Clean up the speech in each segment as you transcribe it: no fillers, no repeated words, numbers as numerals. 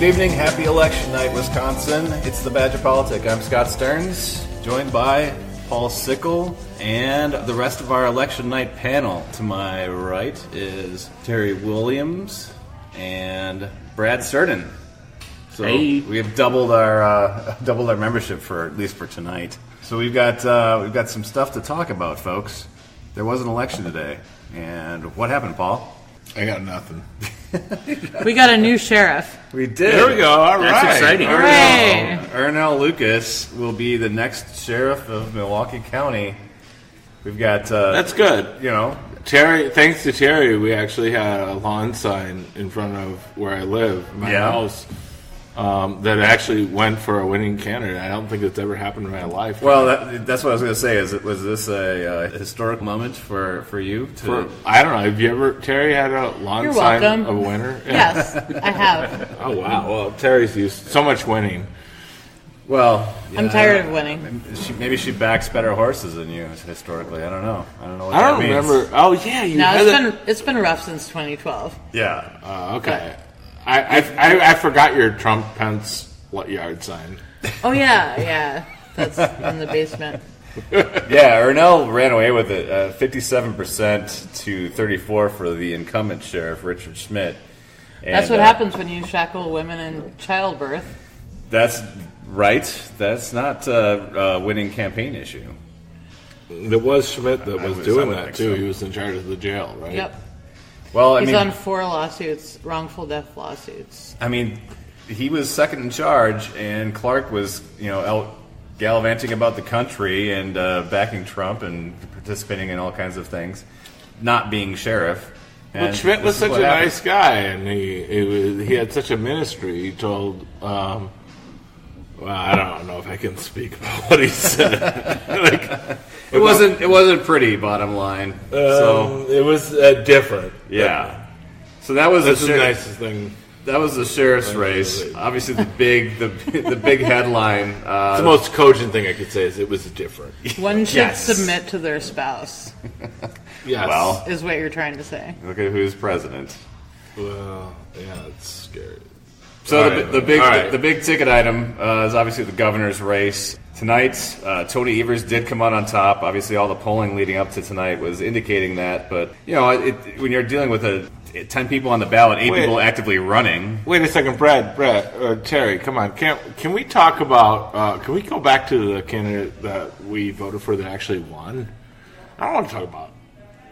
Good evening, happy election night, Wisconsin. It's the Badger Politic. I'm Scott Stearns, joined by Paul Sickle and the rest of our election night panel. To my right is Terry Williams and Brad Cerdan. So we have doubled our membership for at least for tonight. So we've got some stuff to talk about, folks. There was an election today, and what happened, Paul? I got nothing. We got a new sheriff. We did. There we go. All right. That's exciting. Ernell Lucas will be the next sheriff of Milwaukee County. We've got... That's good. You know... Terry, thanks to Terry, we actually had a lawn sign in front of where I live, my house, that actually went for a winning candidate. I don't think it's ever happened in my life. Well, that's what I was going to say. Was this a historic moment for you? I don't know. Have you ever, Terry, had a lawn sign of a winner? Yes, I have. Oh, wow. Well, Terry's used so much winning. Well, I'm tired of winning. Maybe she backs better horses than you historically. I don't know. I don't know what I that don't means. remember. Oh, yeah. It's been rough since 2012. Yeah. Okay. I forgot your Trump-Pence yard sign. Oh, yeah. That's in the basement. Yeah, Ernell ran away with it, 57% to 34% for the incumbent sheriff, Richard Schmidt. And, that's what happens when you shackle women in childbirth. That's right. That's not a winning campaign issue. There was Schmidt that was doing that, too. So. He was in charge of the jail, right? Yep. Well, he's on 4 lawsuits, wrongful death lawsuits. I mean, he was second in charge, and Clark was, out gallivanting about the country and backing Trump and participating in all kinds of things, not being sheriff. But Schmidt was such a nice guy, and he had such a ministry. He told, well, I don't know if I can speak about what he said. It wasn't pretty. Bottom line, so it was different. Yeah. So that was the nicest thing. That was the sheriff's race. Obviously, the big headline. The most cogent thing I could say is it was different. One should submit to their spouse. Yes. Well, is what you're trying to say. Look at who's president. Well, yeah, it's scary. So the big ticket item is obviously the governor's race. Tonight, Tony Evers did come out on top. Obviously, all the polling leading up to tonight was indicating that. But, when you're dealing with 10 people on the ballot, 8 people actively running. Wait a second, Brad, Terry, come on. Can we talk about, can we go back to the candidate that we voted for that actually won? I don't want to talk about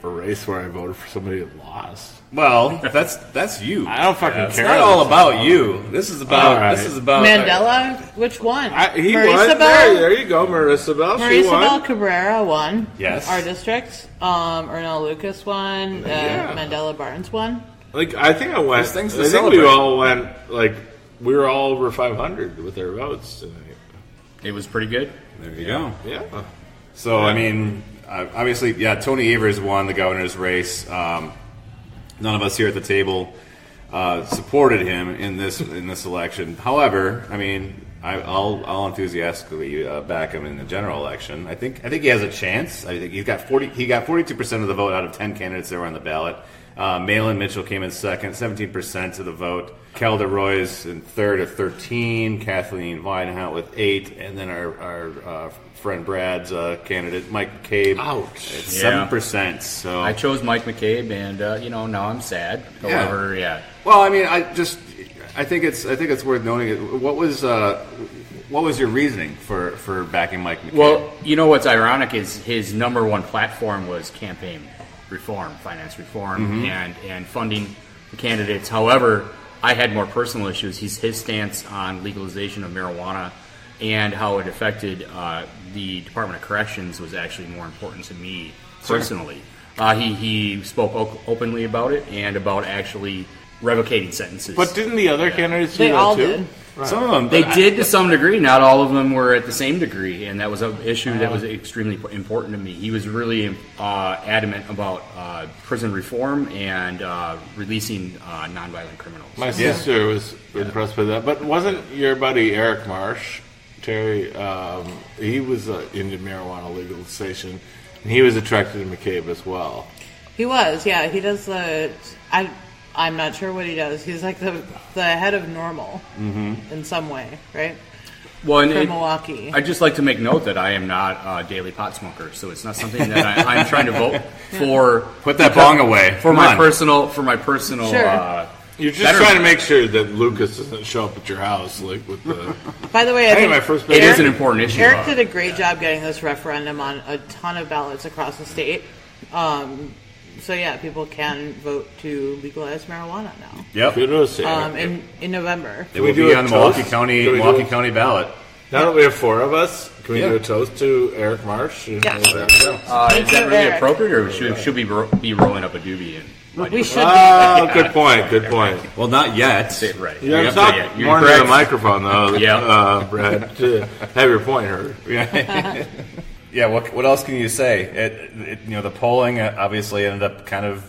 a race where I voted for somebody that lost. Well, that's you. I don't fucking care. It's not all about you. This is about Mandela. Which one? He won. There you go, Marissa Bell. Marissa Cabrera won. Yes. Our district. Ernell Lucas won. Mandela Barnes won. I think I went. I think we all went. We were all over 500 with our votes tonight. It was pretty good. There you go. Yeah. So I mean, obviously, Tony Evers won the governor's race. None of us here at the table supported him in this election. However, I mean, I'll enthusiastically back him in the general election. I think he has a chance. I think he got 42% of the vote out of 10 candidates that were on the ballot. Malin Mitchell came in second, 17% of the vote. Calder Roy's in third at 13. Kathleen Weinhout with 8, and then our friend Brad's candidate Mike McCabe. Ouch! At 7%. So I chose Mike McCabe, and now I'm sad. However, Well, I mean, I think it's worth noting. What was your reasoning for backing Mike McCabe? Well, what's ironic is his number one platform was campaign reform, finance reform, and funding the candidates. However, I had more personal issues. His stance on legalization of marijuana and how it affected the Department of Corrections was actually more important to me personally. He spoke openly about it and about actually revocating sentences. But didn't the other candidates do they that all too? Did. Right. Some of them. They did to some degree. Not all of them were at the same degree, and that was an issue that was extremely important to me. He was really adamant about prison reform and releasing nonviolent criminals. My sister was impressed with that. But wasn't your buddy Eric Marsh, Terry, he was into marijuana legalization, and he was attracted to McCabe as well. He was, yeah. He does I'm not sure what he does. He's like the head of normal in some way, right? Well, For Milwaukee. I'd just like to make note that I am not a daily pot smoker, so it's not something that I'm trying to vote for. Put that bong away. For my Come on. personal. Sure. You're just trying to make sure that Lucas doesn't show up at your house, like with the. By the way, I think my first It is an important issue. Eric did a great job getting this referendum on a ton of ballots across the state. So yeah, people can vote to legalize marijuana now. Yep. Kudos, Eric. In November. It will be on the Milwaukee County ballot. Now that we have 4 of us, can we do a toast to Eric Marsh? Yeah. Is that really Eric. appropriate, or should we be rolling up a doobie? We should Good point. Good point. Well, not yet. Right. You have to Yep, talk yeah, you're more into correct. the microphone, though, Yeah. Brad, to have your point heard. Yeah. What else can you say? The polling obviously ended up kind of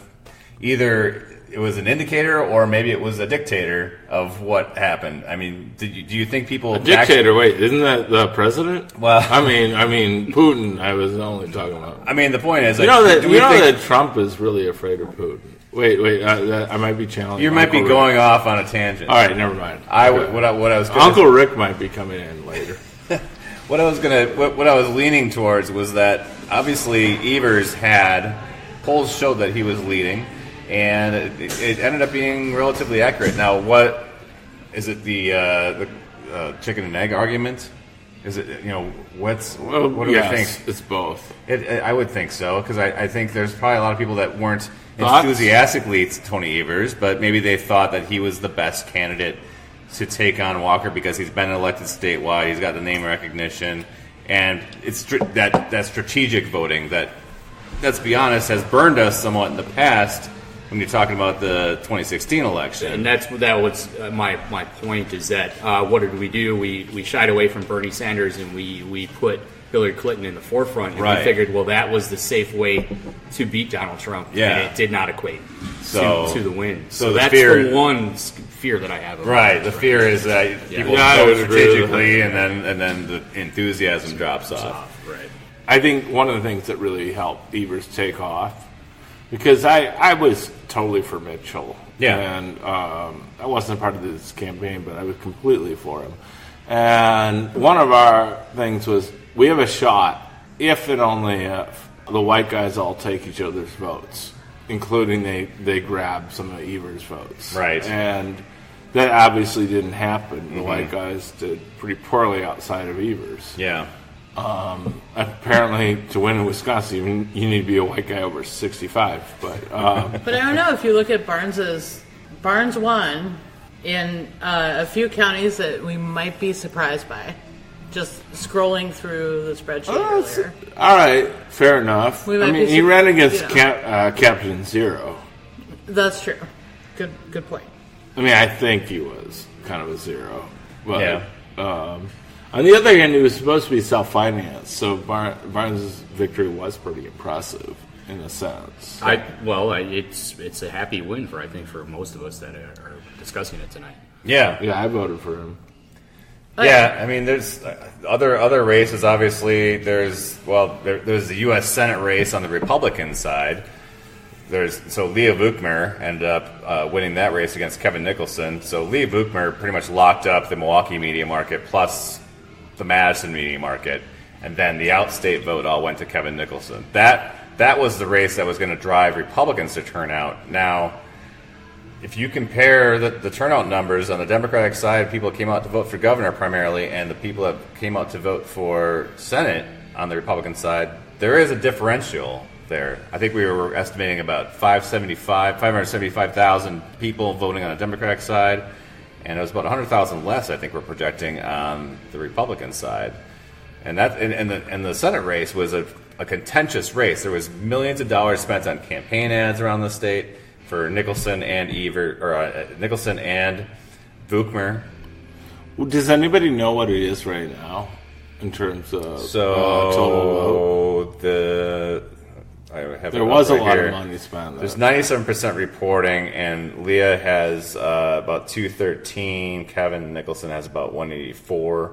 either it was an indicator or maybe it was a dictator of what happened. I mean, do you think people Dictator, wait, isn't that the president? Well- I mean, Putin. I was only talking about. I mean, the point is, You know that Trump is really afraid of Putin. Wait, I might be challenging. you might be Uncle going Rick. off on a tangent. All right, never mind. What I was gonna, Uncle Rick might be coming in later. what I was leaning towards was that obviously Evers had polls showed that he was leading, and it ended up being relatively accurate. Now, what is it? The chicken and egg argument? Is it what do we think? It's both. I would think so, because I think there's probably a lot of people that weren't Thoughts? enthusiastically to Tony Evers, but maybe they thought that he was the best candidate to take on Walker because he's been elected statewide, he's got the name recognition, and it's that strategic voting that, let's be honest, has burned us somewhat in the past when you're talking about the 2016 election. And that was my point is that what did we do? We shied away from Bernie Sanders and we put Hillary Clinton in the forefront, and Right. we figured, well, that was the safe way to beat Donald Trump, Yeah. and it did not equate to the win. so the that's fear- the one fear that I have. Right, the fear is that people Yeah, I vote would agree with strategically, that. and then the enthusiasm drops off. Right. I think one of the things that really helped Evers take off, because I was totally for Mitchell. Yeah. And I wasn't a part of this campaign, but I was completely for him. And one of our things was we have a shot, if and only if, the white guys all take each other's votes, including they grab some of Evers' votes. Right. And that obviously didn't happen. The white guys did pretty poorly outside of Evers. Yeah. Apparently, to win in Wisconsin, you need to be a white guy over 65. But But I don't know if you look at Barnes won in a few counties that we might be surprised by. Just scrolling through the spreadsheet earlier. all right, fair enough. We I might mean, be he ran against you know. Captain Zero. That's true. Good point. I mean, I think he was kind of a zero. But, Yeah. on the other hand, he was supposed to be self-financed, so Barnes' victory was pretty impressive in a sense. It's a happy win for most of us that are discussing it tonight. Yeah. Yeah, I voted for him. Yeah, I mean, there's other races. Obviously, there's the U.S. Senate race on the Republican side. So Leah Vukmir ended up winning that race against Kevin Nicholson. So Leah Vukmir pretty much locked up the Milwaukee media market plus the Madison media market, and then the outstate vote all went to Kevin Nicholson. That was the race that was going to drive Republicans to turn out. Now, if you compare the turnout numbers on the Democratic side, people came out to vote for governor primarily, and the people that came out to vote for Senate on the Republican side, there is a differential there. I think we were estimating about 575,000 people voting on the Democratic side, and it was about 100,000 less, I think we're projecting, on the Republican side. And the Senate race was a contentious race. There was millions of dollars spent on campaign ads around the state for Nicholson and Nicholson and Vukmir. Well, does anybody know what it is right now in terms of total vote? There was a lot of money spent. There's 97% reporting, and Leah has about 213. Kevin Nicholson has about 184.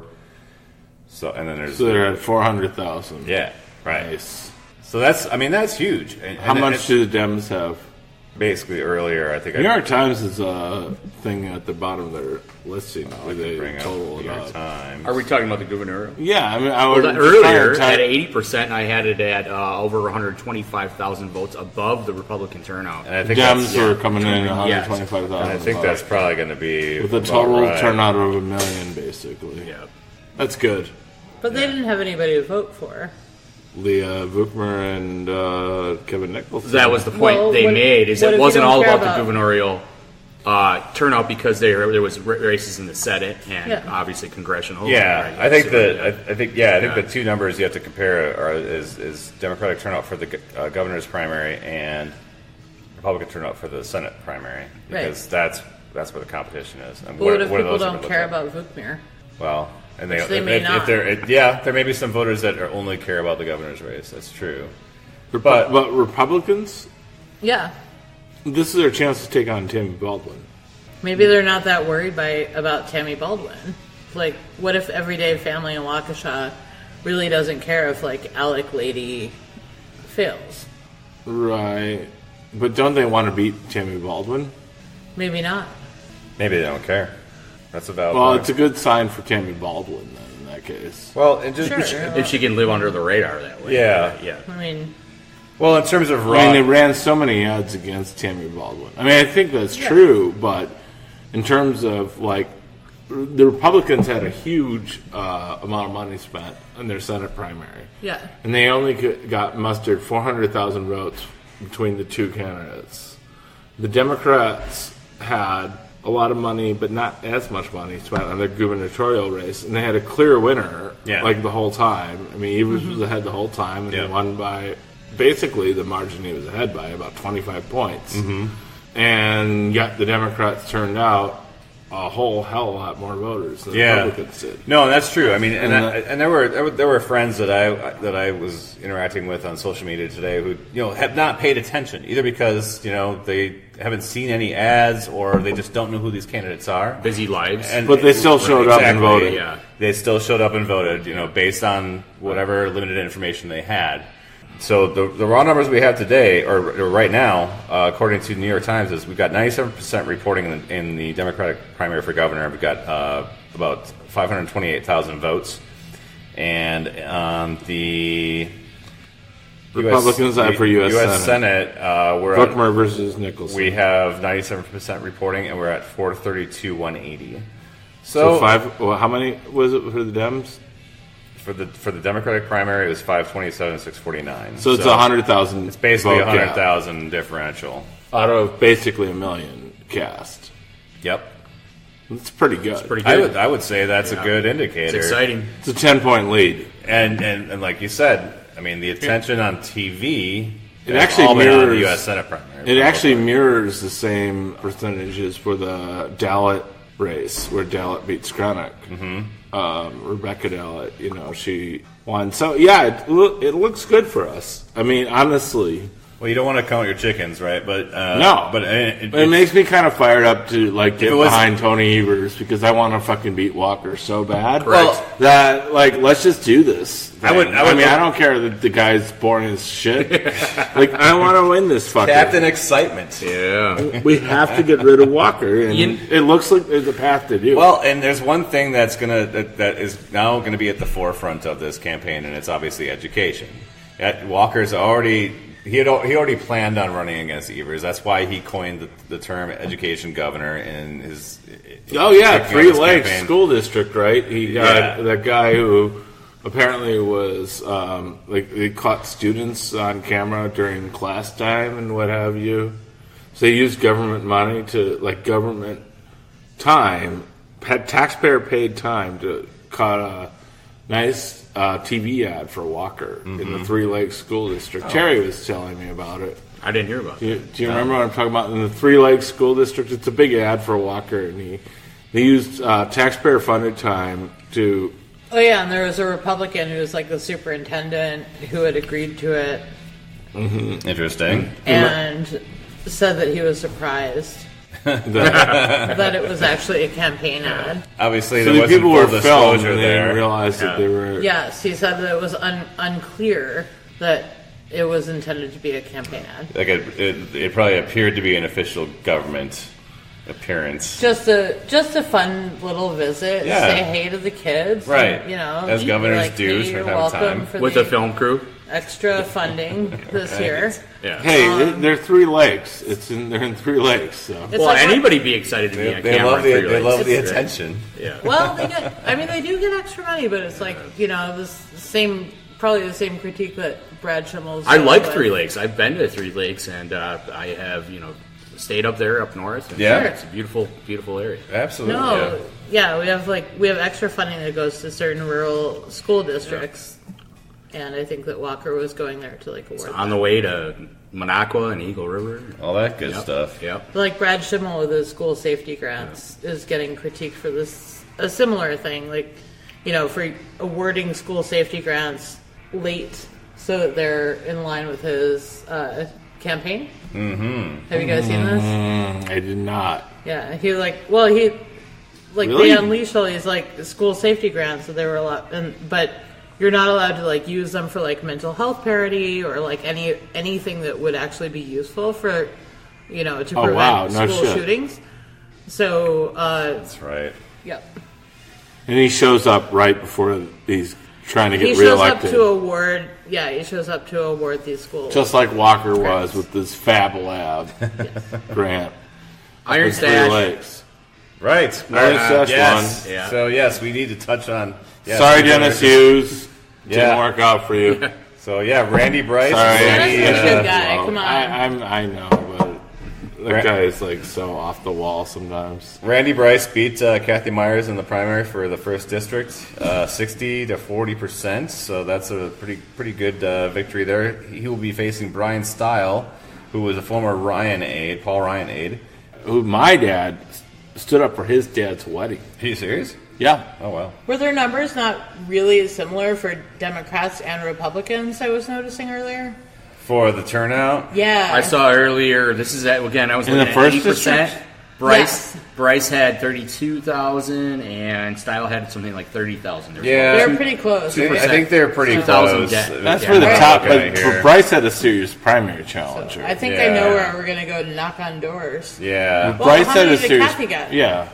So they're at 400,000. Yeah, right. Nice. So that's huge. How much do the Dems have? basically earlier. I think New York Times is a thing at the bottom of their listing where they bring up total New it York up. Times. Are we talking about the gubernatorial? Yeah, I mean, I would Earlier, try at to 80%, I had it at over 125,000 votes above the Republican turnout. And I think Dems that's, were coming in at Yes. 125,000. and I think that's probably going to be with a about total right. turnout of 1 million, basically. Yeah. That's good. But they didn't have anybody to vote for. Leah Vukmer and Kevin Nicholson. That was the point Well, they what- made, is what it if you wasn't don't all care about the about- gubernatorial turnout because there was races in the Senate and Yeah. obviously congressional. Yeah, right? I think So, I think the two numbers you have to compare is Democratic turnout for the governor's primary and Republican turnout for the Senate primary, because that's where the competition is. And But what if are people those don't gonna care look like? about Vukmir? Well, and Which they may not. there may be some voters that only care about the governor's race. That's true. But Republicans, Yeah. this is their chance to take on Tammy Baldwin. Maybe they're not that worried about Tammy Baldwin. Like, what if everyday family in Waukesha really doesn't care if, like, Alec Lady fails? Right. But don't they want to beat Tammy Baldwin? Maybe not. Maybe they don't care. That's a valid Well, point. it's a good sign for Tammy Baldwin, then, in that case. Well, it just Sure. If she can live under the radar that way. Yeah. Yeah. I mean, well, in terms of I mean, they raw, ran so many ads against Tammy Baldwin. I mean, I think that's true, but in terms of, like, the Republicans had a huge amount of money spent in their Senate primary. yeah. And they only got mustered 400,000 votes between the two candidates. The Democrats had a lot of money, but not as much money spent on their gubernatorial race, and they had a clear winner, like the whole time. I mean, Evers was ahead the whole time, and he won by basically the margin he was ahead by, about 25 points. And yet the Democrats turned out a whole hell of a lot more voters than the Republicans did. No, that's true. I mean, and there were friends that I was interacting with on social media today who have not paid attention, either because they haven't seen any ads or they just don't know who these candidates are. Busy lives. But they still showed up and voted. Yeah. They still showed up and voted, based on whatever limited information they had. So the raw numbers we have today, or right now, according to the New York Times, is we've got 97% reporting in the Democratic primary for governor. We've got about 528,000 votes, and on the Republicans for U.S. Senate, we're Buckmer versus Nicholson. we have 97% reporting, and we're at 432,180. So how many was it for the Dems? For the Democratic primary, it was 527,649. So it's 100,000. It's basically vote gap 100,000 differential. out of basically 1 million cast. Yep. It's pretty good. Pretty good. I would say that's a good indicator. It's exciting. It's a 10-point lead. And like you said, I mean, the attention on TV. It actually all been on the mirrors- U.S. Senate primary. It actually mirrors the same percentages for the Dallatt race, where Dallatt beat Skrenik. Rebecca Dallatt, she won. So, yeah, it looks good for us. I mean, honestly. Well, you don't want to count your chickens, right? But No. but It makes me kind of fired up to, like, get it was- behind Tony Evers because I want to fucking beat Walker so bad. Well- that, like, let's just do this. I would I love- don't care that the guy's boring as shit. Like, I want to win this fucking. Captain Excitement. Yeah. We have to get rid of Walker, and You- it looks like there's a path to do it. Well, and there's one thing that is now gonna be at the forefront of this campaign, and it's obviously education. Walker's already. He already planned on running against Evers. That's why he coined the term "education governor" in his. Oh yeah, kicking off Three his Lakes campaign. School District, right? He got Yeah. that guy who apparently was like they caught students on camera during class time and what have you. So they used government money to government time, had taxpayer paid time to cut a nice TV ad for Walker in the Three Lakes School District. Terry was telling me about it. I didn't hear about it. Do you remember what I'm talking about? In the Three Lakes School District, it's a big ad for Walker, and they used taxpayer-funded time to. Oh yeah, and there was a Republican who was like the superintendent who had agreed to it Interesting. and said that he was surprised The, that it was actually a campaign ad. Obviously, so there the wasn't people full were filmed, disclosure and they there. didn't realize that they were. Yes, he said that it was unclear that it was intended to be a campaign ad. Like it probably appeared to be an official government appearance. Just a fun little visit. Yeah. Say hey to the kids. Right. And, you know, as governors like, do hey, from you're time to welcome time. for With the a film crew. extra funding this Right. year. Yeah. Hey, they're 3 lakes. They're in 3 lakes. So. It's Well, like what- anybody be excited to be on They camera. love for the your they love legs. the It's great. attention. Yeah. Well, they do get extra money, but it's like, you know, probably the same critique that Brad Schimmel's I like with. Three Lakes. I've been to Three Lakes, and I have stayed up there up north. And Yeah. it's a beautiful, beautiful area. Absolutely. No, yeah, we have extra funding that goes to certain rural school districts, and I think that Walker was going there to like award. On the way to Minocqua and Eagle River. All that good Yep. stuff. Yep. Like Brad Schimmel with his school safety grants is getting critiqued for a similar thing, like, you know, for awarding school safety grants late so that they're in line with his campaign. Mm-hmm. Have you guys seen this? I did not. Yeah, he they Really? unleashed all these like school safety grants, so they were but you're not allowed to like use them for like mental health parity or like anything that would actually be useful for, you know, to prevent wow, no school shit. shootings. So, That's right. yep. And he shows up right before he's trying to He get shows up reelected. to award. Yeah, he shows up to award these schools. Just like Walker was Grants. with this Fab Lab grant. Iron With 3 Stash. Lakes. Right. Iron Stash yes. won. Yeah. So yes, we need to touch on. Yes, Sorry, we Dennis better- Hughes. Didn't Yeah. work out for you. So yeah, Randy Bryce. Sorry. Dennis is a Randy, good guy. Come on. I know, but that guy is like so off the wall sometimes. Randy Bryce beat Kathy Myers in the primary for the first district, 60 to 40%. So that's a pretty good victory there. He will be facing Brian Stile, who was a former Paul Ryan aide. Who my dad stood up for his dad's wedding. Are you serious? Yeah. Oh wow. Were their numbers not really similar for Democrats and Republicans? I was noticing earlier. For the turnout. Yeah, I saw earlier. This is again. I was In looking the at first 80%. district? Bryce had 32,000, and Style had something like 30,000. Yeah. They're pretty close. I think they're pretty 2,000 close. debt. That's Yeah. where the Right. top. Okay, But here. Bryce had a serious primary challenger. I think Yeah. I know where we're gonna go to knock on doors. Yeah. Bryce how had many a did serious. Kathy get? Yeah.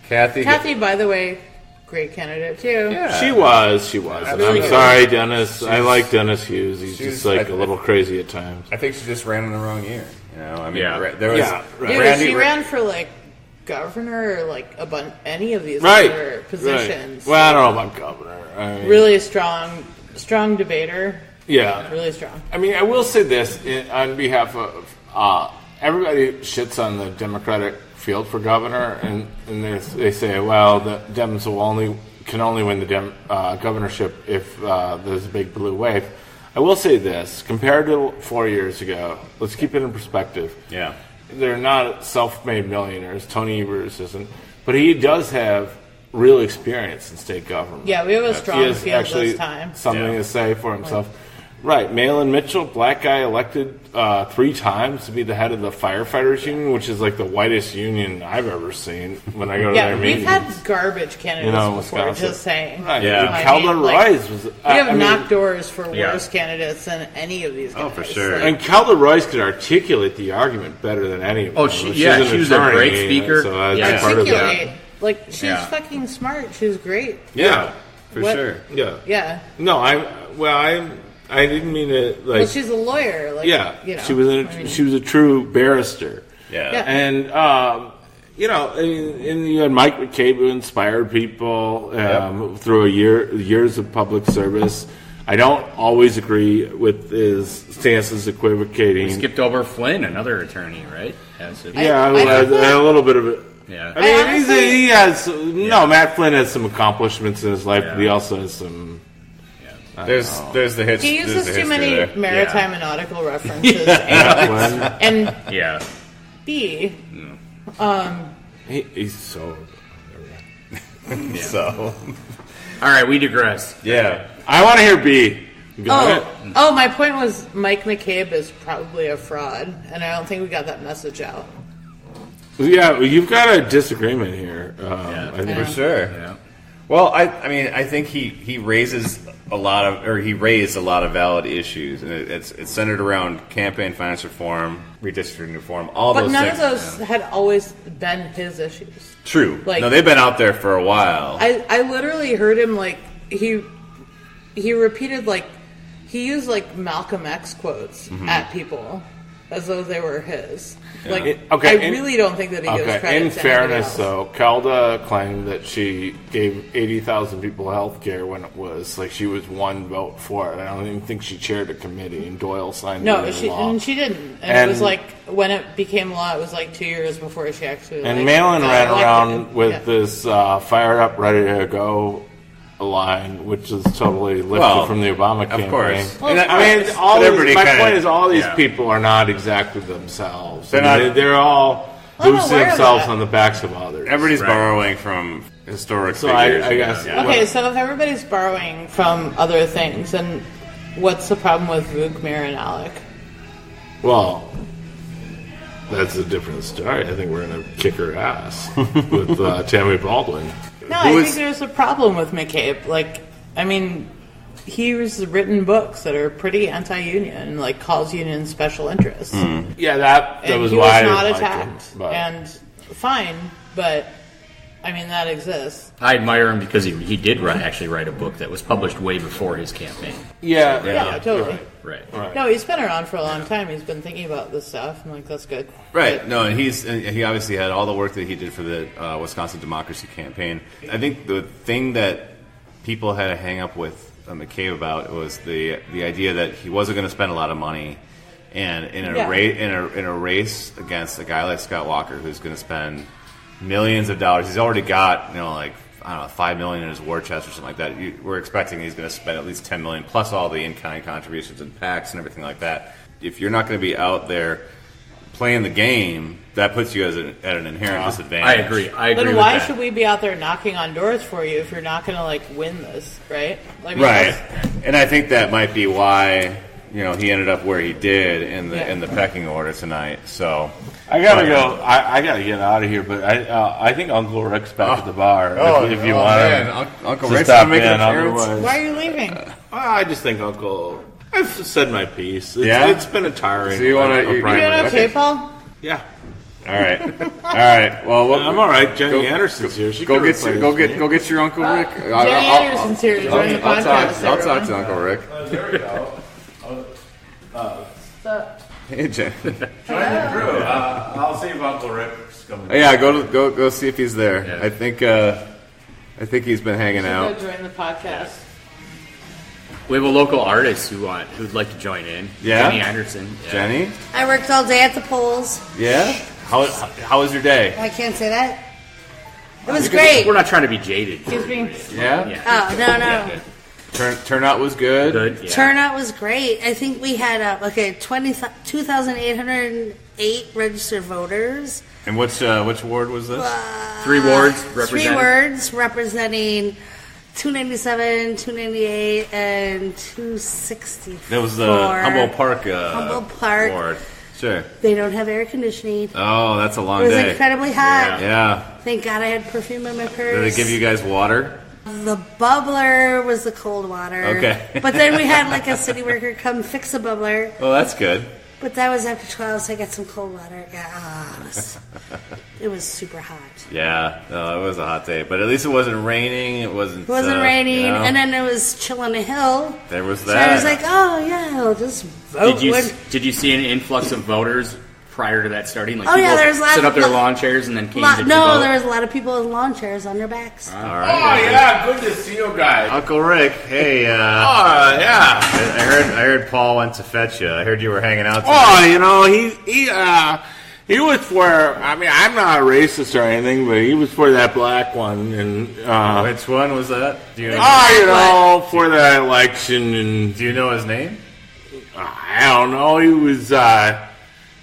Kathy, By the way, great candidate too. Yeah. She was. And Absolutely. I'm sorry, Dennis. I like Dennis Hughes. He's just like I- a little crazy at times. I think she just ran in the wrong year. You know, I mean, Yeah. there was Yeah, right. Dude, Randy. she ran for like governor or like any of these Right. other positions. Right. Well, I don't know about governor. I mean, Really strong debater. Yeah. Really strong. I mean, I will say this on behalf of everybody shits on the Democratic field for governor, and they say, well, the Dems can only win the governorship if there's a big blue wave. I will say this, compared to 4 years ago, let's keep it in perspective. Yeah. They're not self-made millionaires. Tony Evers isn't, but he does have real experience in state government. Yeah, we have a He strong has field actually this time. something Yeah. to say for himself. Right, Malin Mitchell, black guy elected 3 times to be the head of the firefighters union, which is like the whitest union I've ever seen when I go to Yeah, their we've meetings. had garbage candidates before, Wisconsin. just saying. Right. Yeah. Dude, I Calder mean, like, Royce was. We have I mean, knocked doors for Yeah. worse candidates than any of these guys. Oh, for sure. Like, And Calder Royce could articulate the argument better than any of them. Oh, she was a great speaker. So that's Yeah. part of that. articulate. Like, she's Yeah. fucking smart. She's great. Yeah. For What- sure. Yeah. Yeah. No, I didn't mean to like. Well, she's a lawyer. Like, yeah, you know, she was a true barrister, Yeah. Yeah. and you know, and you had Mike McCabe who inspired people through years of public service. I don't always agree with his stances equivocating. Skipped over Flynn, another attorney, right? Yeah, I think a little bit of it. Yeah. I mean, honestly- he has Matt Flynn has some accomplishments in his life, Yeah. but he also has some. There's the hits. He there's uses the too history many there. maritime and nautical references. Flynn, And Yeah. B, he's so. So All right, we digress. yeah. I want to hear B. You got it? my point was Mike McCabe is probably a fraud, and I don't think we got that message out. Yeah, well, you've got a disagreement here. I think. For sure. Yeah. Well, I mean, I think he raises he raised a lot of valid issues, and it's centered around campaign finance reform, redistricting reform, all But those none things. of those had always been his issues. True. Like- No, they've been out there for a while. I literally heard him like he repeated like he used like Malcolm X quotes at people as though they were his. Like I really don't think that he gives credit in to fairness, else. though, Kelda claimed that she gave 80,000 people health care when it was like she was one vote for it. I don't even think she chaired a committee, and Doyle signed it into law. And she didn't. And it was like when it became law, it was like 2 years before she actually. And like, Malin got ran elected. around with Yeah. this fired up, ready to go line, which is totally lifted from the Obama campaign. Of course. Well, And I mean, my kinda- point is, all these yeah. people are not exactly themselves. They're I mean, not- they're all I'm boosting aware of themselves that. on the backs of others. Everybody's borrowing from historic So figures. I guess- Yeah. Okay, so if everybody's borrowing from other things, then what's the problem with Vukmir and Alec? Well, that's a different story. I think we're going to kick her ass with Tammy Baldwin. No, I think there's a problem with McCabe. Like, I mean, he's written books that are pretty anti-union, like calls unions special interests. Yeah, that And was he why was I not didn't like attacked. him. But And fine, but I mean that exists. I admire him because he did actually write a book that was published way before his campaign. Yeah, totally. Right. No, he's been around for a long time. He's been thinking about this stuff. I'm like, that's good. Right. No, and he obviously had all the work that he did for the Wisconsin Democracy Campaign. I think the thing that people had a hang up with McCabe about was the idea that he wasn't going to spend a lot of money, and in a race against a guy like Scott Walker, who's going to spend millions of dollars. He's already got like I don't know, $5 million in his war chest or something like that. We're expecting he's going to spend at least $10 million plus all the in-kind contributions and PACs and everything like that. If you're not going to be out there playing the game, that puts you at an inherent disadvantage. I agree. Then with why that. should we be out there knocking on doors for you if you're not going to like win this, right? I mean, Right, that's- and I think that might be why he ended up where he did in the pecking order tonight. So I gotta go. I gotta get out of here. But I think Uncle Rick's back at the bar. If you want him Uncle to Rick's stop gonna make in, an appearance. otherwise, Why are you leaving? I just think Uncle. I've said my piece. Yeah? It's been a tiring. So you wanna- like, you- primary. You doing okay, Paul? Yeah, All right. Well, I'm all right. Jenny Anderson's here. She Go can get replace me. go get your Uncle Rick. Jenny Anderson's here to join the podcast. I'll talk to Uncle Rick. There we go. Hey, Jen. Join the crew. I'll see if Uncle Rick's coming. Yeah, go see if he's there. Yeah. I think he's been hanging Go out. join the podcast. We have a local artist who'd like to join in. Yeah? Jenny Anderson. Yeah. Jenny? I worked all day at the polls. Yeah? How was your day? I can't say that. It was great. We're not trying to be jaded. Excuse me. Yeah? Oh, no. Turnout was good. Good. Yeah. Turnout was great. I think we had 2,808 registered voters. And which ward was this? 3 wards Three represented. words representing 297, 298, and 264. That was the Humboldt Park. Humboldt Park. Ward. Sure. They don't have air conditioning. Oh, that's a long It was day. incredibly hot. Yeah. Thank God I had perfume in my purse. Did they give you guys water? The bubbler was the cold water. Okay. But then we had like a city worker come fix a bubbler. Oh, that's good. But that was after 12, so I got some cold water. Yeah, it was super hot. Yeah, no, it was a hot day, but at least it wasn't raining. It wasn't. It wasn't raining, you know, and then it was chill on the hill. there was So that. I was like, oh yeah, I'll just vote. Did you see an influx of voters prior to that starting? Like Oh, yeah, people there's lots set up their of- lawn chairs and then came to vote? No, there was a lot of people with lawn chairs on their backs. All Oh right. yeah, good to see you guys. Uncle Rick, hey. Yeah. I heard Paul went to fetch you. I heard you were hanging out. Oh, he was for. I mean, I'm not a racist or anything, but he was for that black one, and Which one was that? Do you for that election, and do you know his name? I don't know. He was.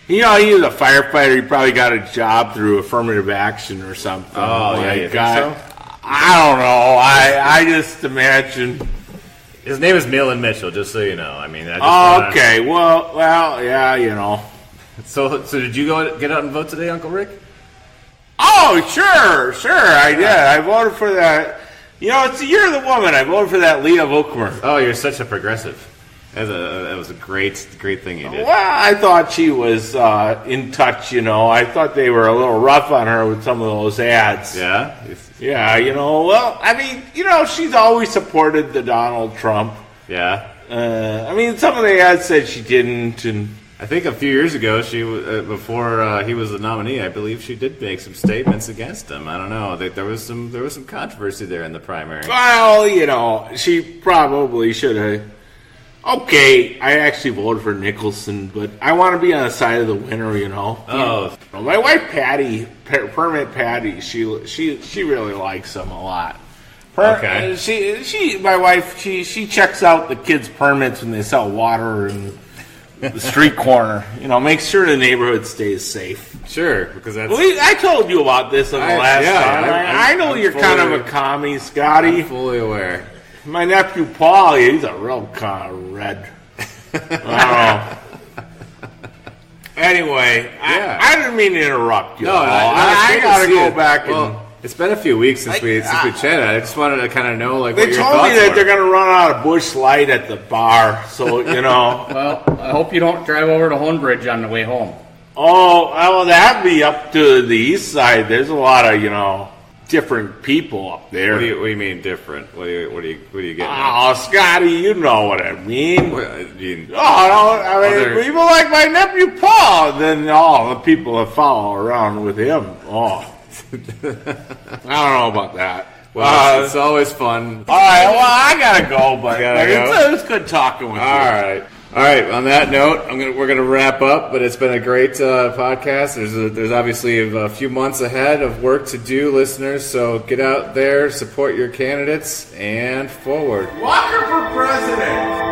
He was a firefighter. He probably got a job through affirmative action or something. Oh, yeah, you think so? I don't know. I just imagine. His name is Millen Mitchell. Just so you know. I mean. Okay. Well, yeah. So did you go get out and vote today, Uncle Rick? Oh, sure, I did. I voted for that It's the year of the woman. I voted for that Leah Volkmer. Oh, you're such a progressive. That was a great thing you did. Well, I thought she was in touch, I thought they were a little rough on her with some of those ads. Yeah? Yeah, well, I mean, she's always supported the Donald Trump. Yeah. Some of the ads said she didn't, and I think a few years ago, she before he was the nominee, I believe she did make some statements against him. I don't know. There was some controversy there in the primary. Well, she probably should have. Okay, I actually voted for Nicholson, but I want to be on the side of the winner, Oh. My wife Patty, Permit Patty, she really likes him a lot. Okay. My wife, she checks out the kids' permits when they sell water in the street corner. Makes sure the neighborhood stays safe. Sure, because that's... I told you about this on the last time. I know I'm you're kind of a commie, Scotty. I'm fully aware. My nephew Paul, he's a real kind of red. I don't know. Anyway, Yeah. I didn't mean to interrupt you. No, I got to go back and... It's been a few weeks since we chatted. I just wanted to kind of know what They your told thoughts me that were. they're going to run out of Busch Light at the bar, so, Well, I hope you don't drive over to Hornbridge on the way home. Oh, well, that'd be up to the east side. There's a lot of, different people up there. What do you mean different? What are you getting at? Oh, Scotty, you know what I mean. Other- People like my nephew Paul, then all the people that follow around with him. Oh, I don't know about that. Well, it's always fun. All right, well, I gotta go, but Gotta go? it's good talking with you. All right. On that note, we're gonna wrap up. But it's been a great podcast. There's obviously a few months ahead of work to do, listeners. So get out there, support your candidates, and forward. Walker for president.